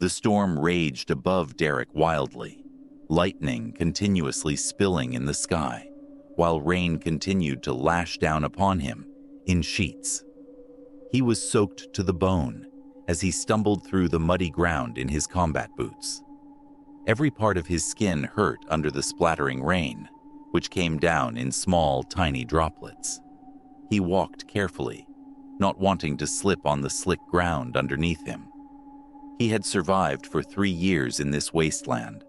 The storm raged above Derek wildly, lightning continuously spilling in the sky, while rain continued to lash down upon him in sheets. He was soaked to the bone as he stumbled through the muddy ground in his combat boots. Every part of his skin hurt under the splattering rain, which came down in small, tiny droplets. He walked carefully, not wanting to slip on the slick ground underneath him. He had survived for 3 years in this wasteland,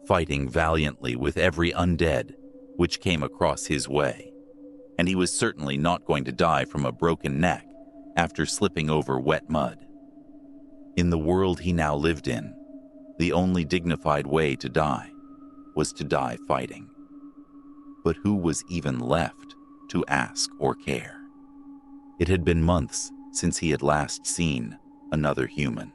fighting valiantly with every undead which came across his way, and he was certainly not going to die from a broken neck after slipping over wet mud. In the world he now lived in, the only dignified way to die was to die fighting. But who was even left to ask or care? It had been months since he had last seen another human.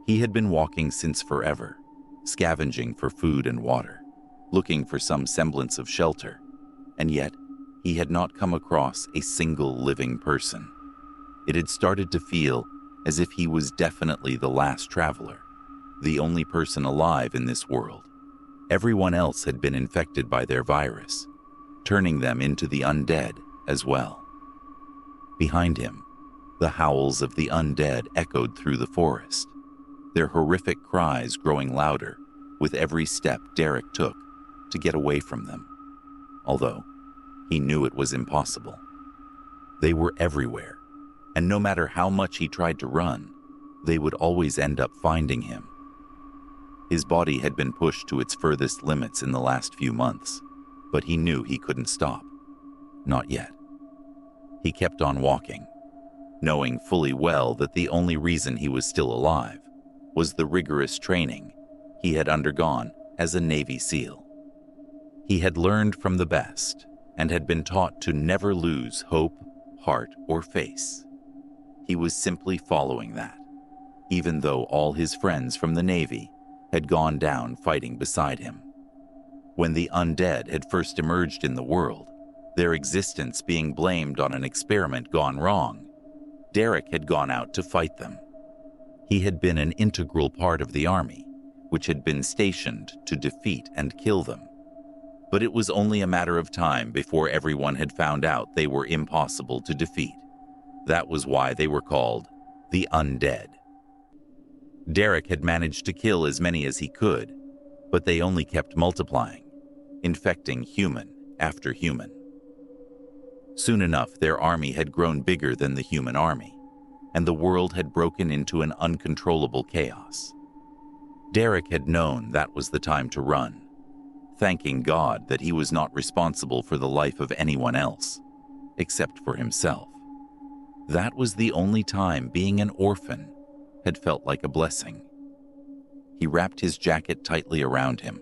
He had been walking since forever, scavenging for food and water, looking for some semblance of shelter, and yet he had not come across a single living person. It had started to feel as if he was definitely the last traveler, the only person alive in this world. Everyone else had been infected by their virus, turning them into the undead as well. Behind him, the howls of the undead echoed through the forest, their horrific cries growing louder with every step Derek took to get away from them, although he knew it was impossible. They were everywhere, and no matter how much he tried to run, they would always end up finding him. His body had been pushed to its furthest limits in the last few months, but he knew he couldn't stop. Not yet. He kept on walking, knowing fully well that the only reason he was still alive was the rigorous training he had undergone as a Navy SEAL. He had learned from the best and had been taught to never lose hope, heart, or face. He was simply following that, even though all his friends from the Navy had gone down fighting beside him. When the undead had first emerged in the world, their existence being blamed on an experiment gone wrong, Derek had gone out to fight them. He had been an integral part of the army, which had been stationed to defeat and kill them. But it was only a matter of time before everyone had found out they were impossible to defeat. That was why they were called the undead. Derek had managed to kill as many as he could, but they only kept multiplying, infecting human after human. Soon enough, their army had grown bigger than the human army, and the world had broken into an uncontrollable chaos. Derek had known that was the time to run, thanking God that he was not responsible for the life of anyone else, except for himself. That was the only time being an orphan had felt like a blessing. He wrapped his jacket tightly around him,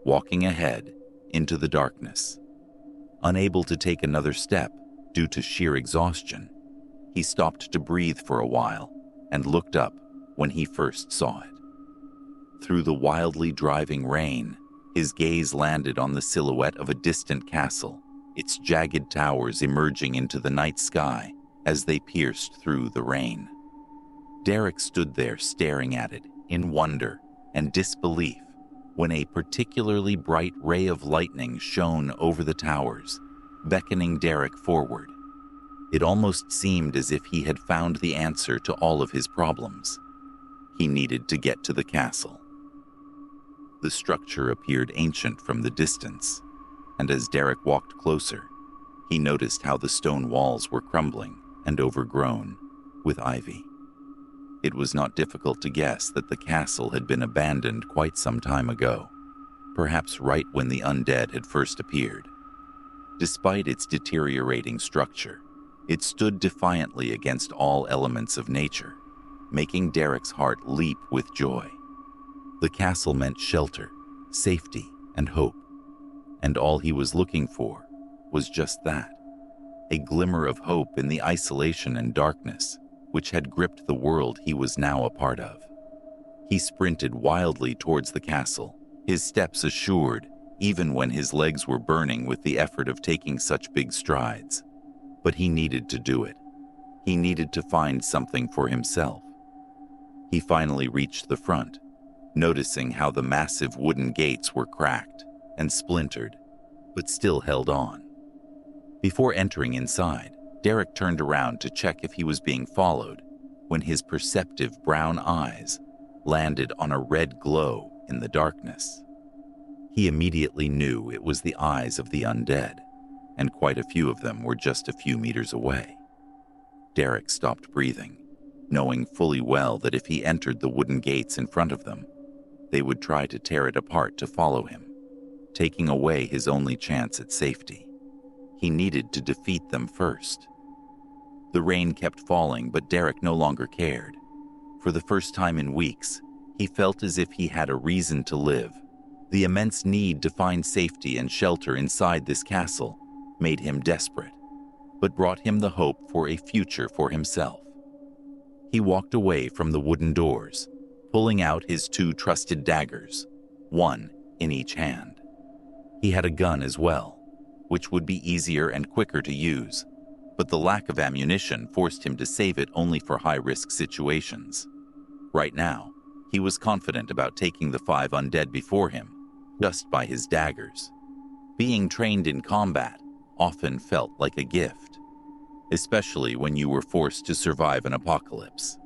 walking ahead into the darkness. Unable to take another step due to sheer exhaustion, he stopped to breathe for a while and looked up when he first saw it. Through the wildly driving rain, his gaze landed on the silhouette of a distant castle, its jagged towers emerging into the night sky as they pierced through the rain. Derek stood there staring at it in wonder and disbelief when a particularly bright ray of lightning shone over the towers, beckoning Derek forward. It almost seemed as if he had found the answer to all of his problems. He needed to get to the castle. The structure appeared ancient from the distance, and as Derek walked closer, he noticed how the stone walls were crumbling and overgrown with ivy. It was not difficult to guess that the castle had been abandoned quite some time ago, perhaps right when the undead had first appeared. Despite its deteriorating structure, it stood defiantly against all elements of nature, making Derek's heart leap with joy. The castle meant shelter, safety, and hope, and all he was looking for was just that, a glimmer of hope in the isolation and darkness which had gripped the world he was now a part of. He sprinted wildly towards the castle, his steps assured, even when his legs were burning with the effort of taking such big strides. But he needed to do it. He needed to find something for himself. He finally reached the front, noticing how the massive wooden gates were cracked and splintered, but still held on. Before entering inside, Derek turned around to check if he was being followed when his perceptive brown eyes landed on a red glow in the darkness. He immediately knew it was the eyes of the undead, and quite a few of them were just a few meters away. Derek stopped breathing, knowing fully well that if he entered the wooden gates in front of them, they would try to tear it apart to follow him, taking away his only chance at safety. He needed to defeat them first. The rain kept falling, but Derek no longer cared. For the first time in weeks, he felt as if he had a reason to live. The immense need to find safety and shelter inside this castle made him desperate, but brought him the hope for a future for himself. He walked away from the wooden doors, pulling out his 2 trusted daggers, one in each hand. He had a gun as well, which would be easier and quicker to use, but the lack of ammunition forced him to save it only for high-risk situations. Right now, he was confident about taking the 5 undead before him, just by his daggers. Being trained in combat often felt like a gift, especially when you were forced to survive an apocalypse.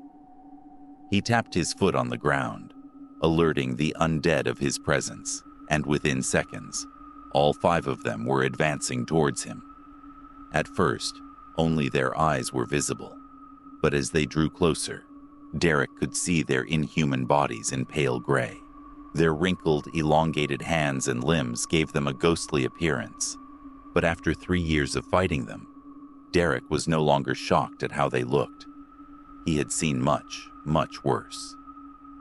He tapped his foot on the ground, alerting the undead of his presence, and within seconds, all 5 of them were advancing towards him. At first, only their eyes were visible, but as they drew closer, Derek could see their inhuman bodies in pale gray. Their wrinkled, elongated hands and limbs gave them a ghostly appearance, but after 3 years of fighting them, Derek was no longer shocked at how they looked. He had seen much, much worse.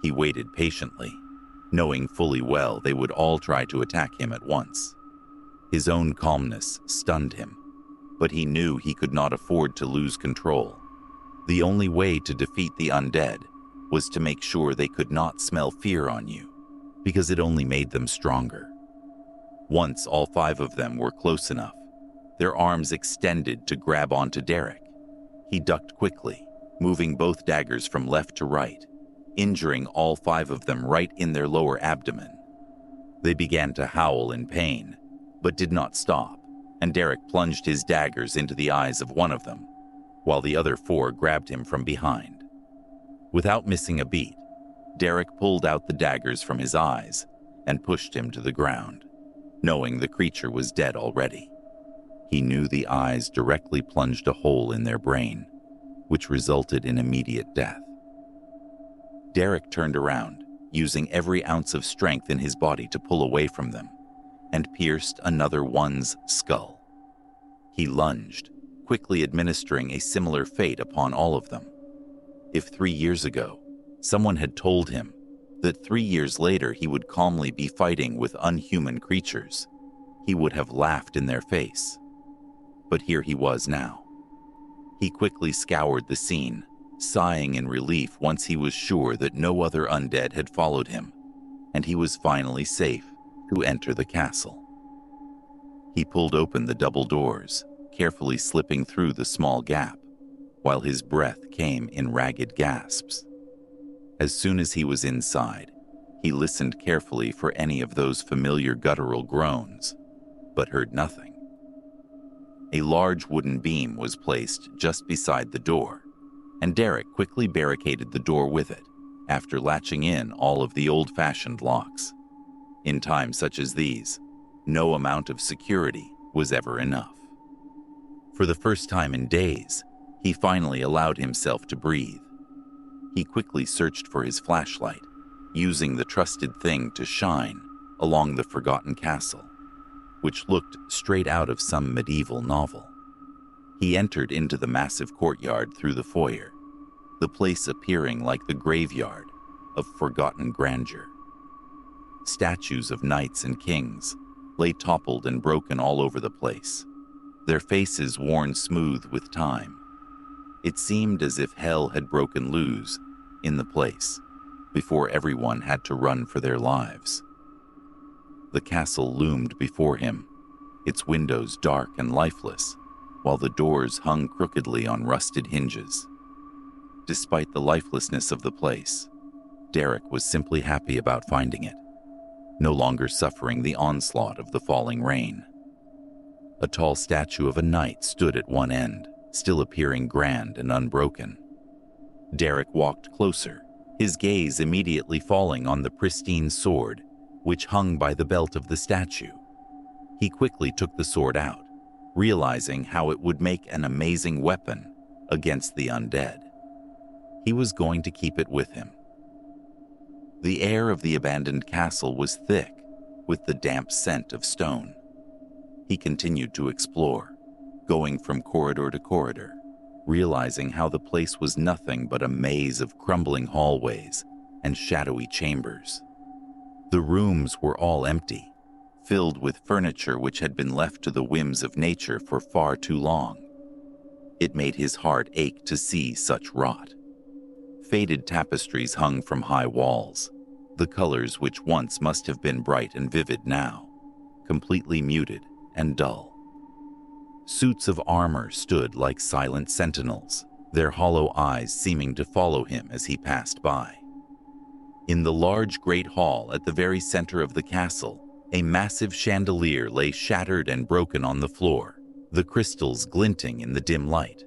He waited patiently, knowing fully well they would all try to attack him at once. His own calmness stunned him, but he knew he could not afford to lose control. The only way to defeat the undead was to make sure they could not smell fear on you, because it only made them stronger. Once all 5 of them were close enough, their arms extended to grab onto Derek. He ducked quickly, moving both daggers from left to right, injuring all 5 of them right in their lower abdomen. They began to howl in pain, but did not stop, and Derek plunged his daggers into the eyes of one of them, while the other 4 grabbed him from behind. Without missing a beat, Derek pulled out the daggers from his eyes and pushed him to the ground, knowing the creature was dead already. He knew the eyes directly plunged a hole in their brain, which resulted in immediate death. Derek turned around, using every ounce of strength in his body to pull away from them, and pierced another one's skull. He lunged, quickly administering a similar fate upon all of them. If 3 years ago, someone had told him that 3 years later he would calmly be fighting with unhuman creatures, he would have laughed in their face. But here he was now. He quickly scoured the scene, sighing in relief once he was sure that no other undead had followed him, and he was finally safe to enter the castle. He pulled open the double doors, carefully slipping through the small gap, while his breath came in ragged gasps. As soon as he was inside, he listened carefully for any of those familiar guttural groans, but heard nothing. A large wooden beam was placed just beside the door, and Derek quickly barricaded the door with it, after latching in all of the old-fashioned locks. In times such as these, no amount of security was ever enough. For the first time in days, he finally allowed himself to breathe. He quickly searched for his flashlight, using the trusted thing to shine along the forgotten castle, which looked straight out of some medieval novel. He entered into the massive courtyard through the foyer, the place appearing like the graveyard of forgotten grandeur. Statues of knights and kings lay toppled and broken all over the place, their faces worn smooth with time. It seemed as if hell had broken loose in the place before everyone had to run for their lives. The castle loomed before him, its windows dark and lifeless, while the doors hung crookedly on rusted hinges. Despite the lifelessness of the place, Derek was simply happy about finding it, no longer suffering the onslaught of the falling rain. A tall statue of a knight stood at one end, still appearing grand and unbroken. Derek walked closer, his gaze immediately falling on the pristine sword, which hung by the belt of the statue. He quickly took the sword out, realizing how it would make an amazing weapon against the undead. He was going to keep it with him. The air of the abandoned castle was thick with the damp scent of stone. He continued to explore, going from corridor to corridor, realizing how the place was nothing but a maze of crumbling hallways and shadowy chambers. The rooms were all empty, filled with furniture which had been left to the whims of nature for far too long. It made his heart ache to see such rot. Faded tapestries hung from high walls, the colors which once must have been bright and vivid now, completely muted and dull. Suits of armor stood like silent sentinels, their hollow eyes seeming to follow him as he passed by. In the large great hall at the very center of the castle, a massive chandelier lay shattered and broken on the floor, the crystals glinting in the dim light.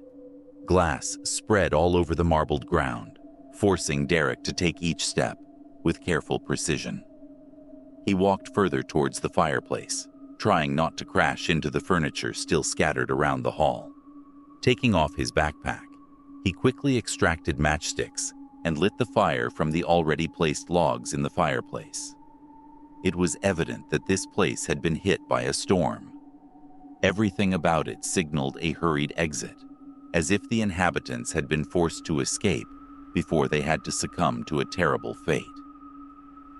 Glass spread all over the marbled ground, forcing Derek to take each step with careful precision. He walked further towards the fireplace, trying not to crash into the furniture still scattered around the hall. Taking off his backpack, he quickly extracted matchsticks and lit the fire from the already placed logs in the fireplace. It was evident that this place had been hit by a storm. Everything about it signaled a hurried exit, as if the inhabitants had been forced to escape before they had to succumb to a terrible fate.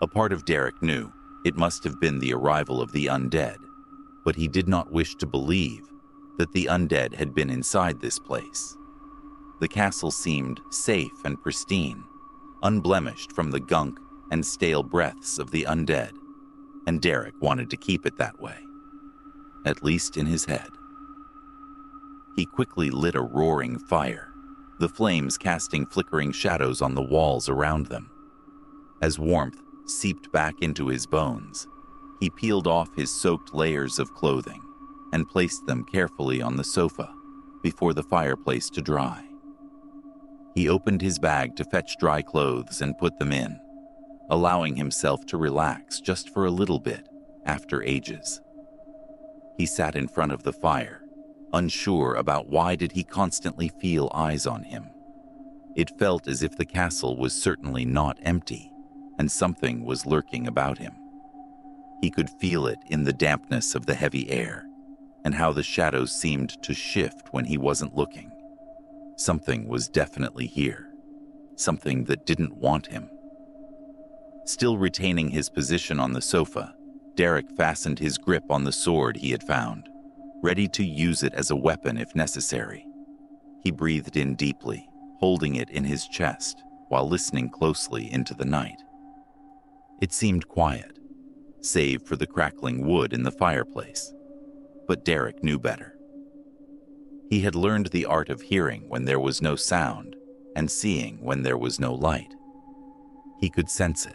A part of Derek knew it must have been the arrival of the undead, but he did not wish to believe that the undead had been inside this place. The castle seemed safe and pristine, unblemished from the gunk and stale breaths of the undead, and Derek wanted to keep it that way, at least in his head. He quickly lit a roaring fire, the flames casting flickering shadows on the walls around them. As warmth seeped back into his bones, he peeled off his soaked layers of clothing and placed them carefully on the sofa before the fireplace to dry. He opened his bag to fetch dry clothes and put them in, allowing himself to relax just for a little bit after ages. He sat in front of the fire, unsure about why did he constantly feel eyes on him. It felt as if the castle was certainly not empty, and something was lurking about him. He could feel it in the dampness of the heavy air, and how the shadows seemed to shift when he wasn't looking. Something was definitely here, something that didn't want him. Still retaining his position on the sofa, Derek fastened his grip on the sword he had found, ready to use it as a weapon if necessary. He breathed in deeply, holding it in his chest while listening closely into the night. It seemed quiet, save for the crackling wood in the fireplace, but Derek knew better. He had learned the art of hearing when there was no sound and seeing when there was no light. He could sense it,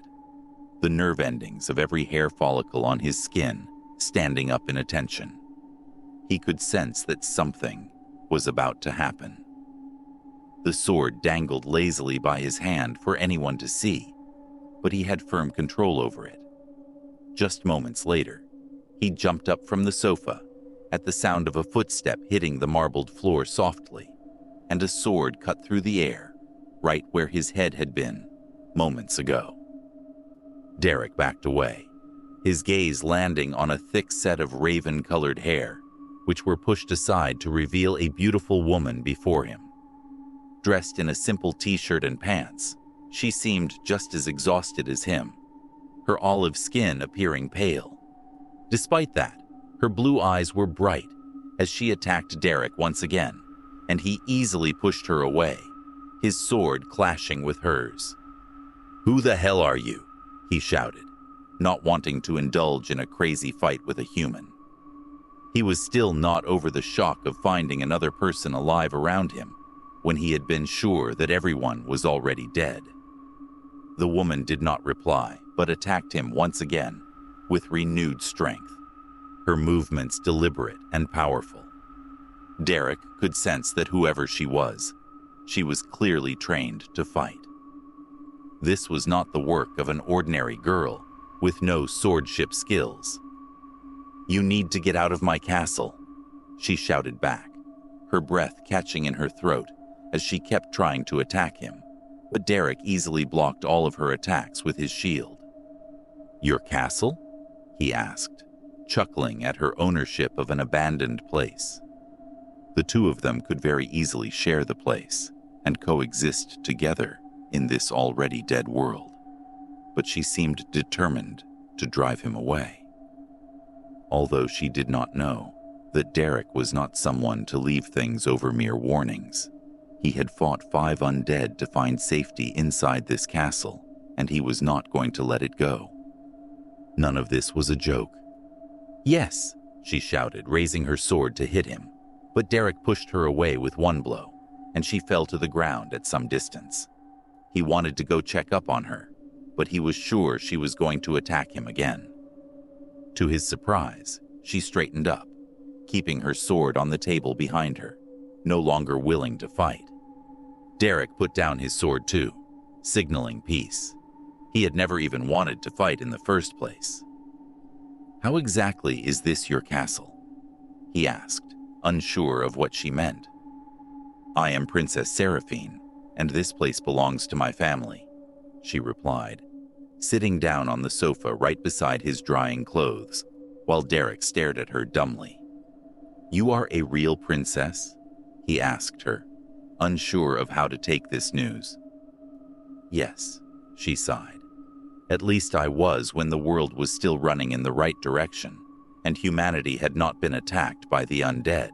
the nerve endings of every hair follicle on his skin standing up in attention. He could sense that something was about to happen. The sword dangled lazily by his hand for anyone to see, but he had firm control over it. Just moments later, he jumped up from the sofa at the sound of a footstep hitting the marbled floor softly, and a sword cut through the air, right where his head had been moments ago. Derek backed away, his gaze landing on a thick set of raven-colored hair, which were pushed aside to reveal a beautiful woman before him. Dressed in a simple t-shirt and pants, she seemed just as exhausted as him, her olive skin appearing pale. Despite that, her blue eyes were bright as she attacked Derek once again, and he easily pushed her away, his sword clashing with hers. "Who the hell are you?" he shouted, not wanting to indulge in a crazy fight with a human. He was still not over the shock of finding another person alive around him when he had been sure that everyone was already dead. The woman did not reply, but attacked him once again, with renewed strength, her movements deliberate and powerful. Derek could sense that whoever she was clearly trained to fight. This was not the work of an ordinary girl with no swordship skills. "You need to get out of my castle," she shouted back, her breath catching in her throat as she kept trying to attack him, but Derek easily blocked all of her attacks with his shield. "Your castle?" he asked, chuckling at her ownership of an abandoned place. The two of them could very easily share the place and coexist together in this already dead world, but she seemed determined to drive him away. Although she did not know that Derek was not someone to leave things over mere warnings. He had fought 5 undead to find safety inside this castle, and he was not going to let it go. None of this was a joke. "Yes," she shouted, raising her sword to hit him, but Derek pushed her away with one blow, and she fell to the ground at some distance. He wanted to go check up on her, but he was sure she was going to attack him again. To his surprise, she straightened up, keeping her sword on the table behind her, no longer willing to fight. Derek put down his sword too, signaling peace. He had never even wanted to fight in the first place. "How exactly is this your castle?" he asked, unsure of what she meant. "I am Princess Seraphine, and this place belongs to my family," she replied, sitting down on the sofa right beside his drying clothes, while Derek stared at her dumbly. "You are a real princess?" he asked her, unsure of how to take this news. "Yes," she sighed. "At least I was when the world was still running in the right direction, and humanity had not been attacked by the undead.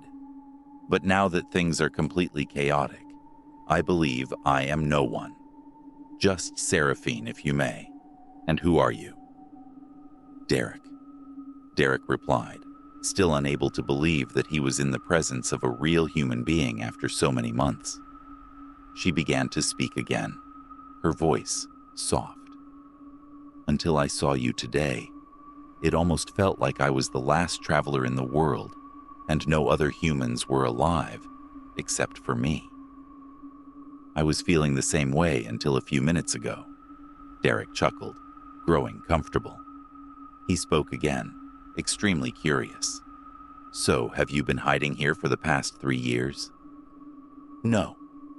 But now that things are completely chaotic, I believe I am no one. Just Seraphine, if you may. And who are you?" "Derek," Derek replied, still unable to believe that he was in the presence of a real human being after so many months. She began to speak again, her voice soft. "Until I saw you today, it almost felt like I was the last traveler in the world, and no other humans were alive, except for me. I was feeling the same way until a few minutes ago." Derek chuckled, growing comfortable. He spoke again, extremely curious. "So, have you been hiding here for the past 3 years?" "No,"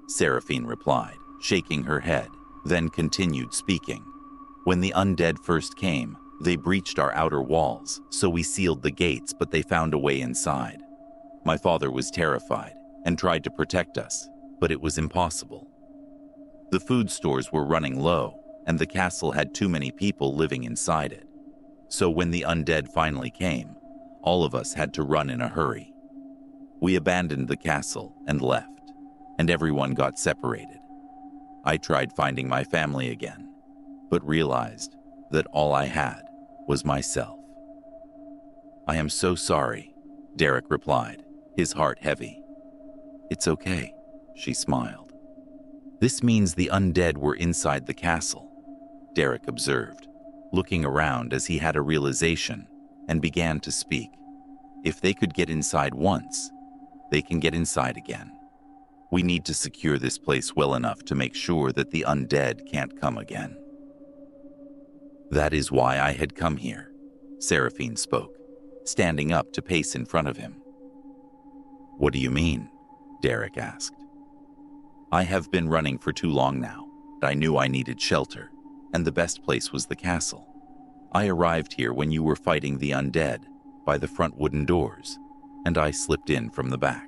Seraphine replied, shaking her head, then continued speaking. "When the undead first came, they breached our outer walls, so we sealed the gates, but they found a way inside. My father was terrified and tried to protect us, but it was impossible. The food stores were running low, and the castle had too many people living inside it. So when the undead finally came, all of us had to run in a hurry. We abandoned the castle and left, and everyone got separated. I tried finding my family again, but realized that all I had was myself." "I am so sorry," Derek replied, his heart heavy. "It's okay," she smiled. "This means the undead were inside the castle," Derek observed, looking around as he had a realization and began to speak. "If they could get inside once, they can get inside again. We need to secure this place well enough to make sure that the undead can't come again." "That is why I had come here," Seraphine spoke, standing up to pace in front of him. "What do you mean?" Derek asked. "I have been running for too long now. I knew I needed shelter, and the best place was the castle. I arrived here when you were fighting the undead by the front wooden doors, and I slipped in from the back.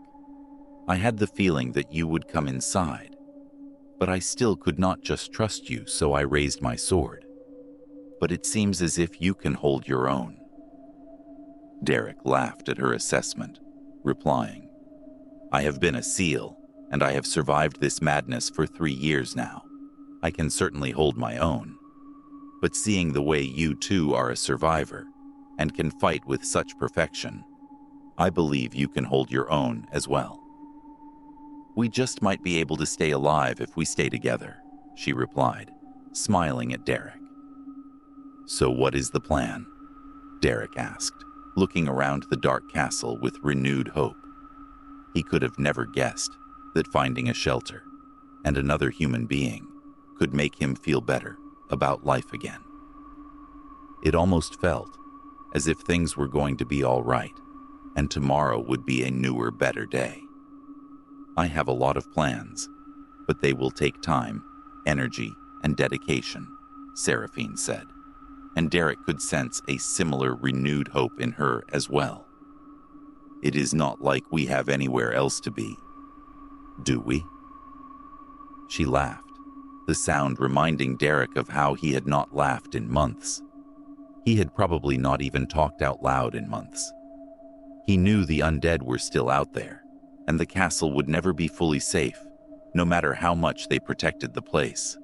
I had the feeling that you would come inside, but I still could not just trust you, so I raised my sword. But it seems as if you can hold your own." Derek laughed at her assessment, replying, "I have been a SEAL, and I have survived this madness for 3 years now. I can certainly hold my own. But seeing the way you too are a survivor and can fight with such perfection, I believe you can hold your own as well. We just might be able to stay alive if we stay together," she replied, smiling at Derek. "So what is the plan?" Derek asked, looking around the dark castle with renewed hope. He could have never guessed that finding a shelter and another human being could make him feel better about life again. It almost felt as if things were going to be all right, and tomorrow would be a newer, better day. "I have a lot of plans, but they will take time, energy, and dedication," Seraphine said, and Derek could sense a similar renewed hope in her as well. "It is not like we have anywhere else to be, do we?" She laughed, the sound reminding Derek of how he had not laughed in months. He had probably not even talked out loud in months. He knew the undead were still out there, and the castle would never be fully safe, no matter how much they protected the place.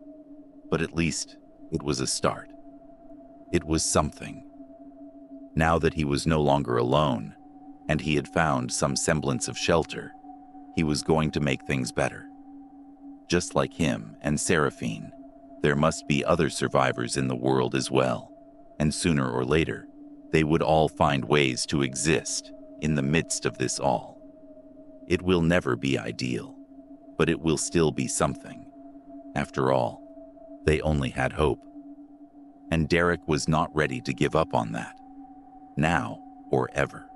But at least it was a start. It was something. Now that he was no longer alone, and he had found some semblance of shelter, he was going to make things better. Just like him and Seraphine, there must be other survivors in the world as well, and sooner or later, they would all find ways to exist in the midst of this all. It will never be ideal, but it will still be something. After all, they only had hope. And Derek was not ready to give up on that, now or ever.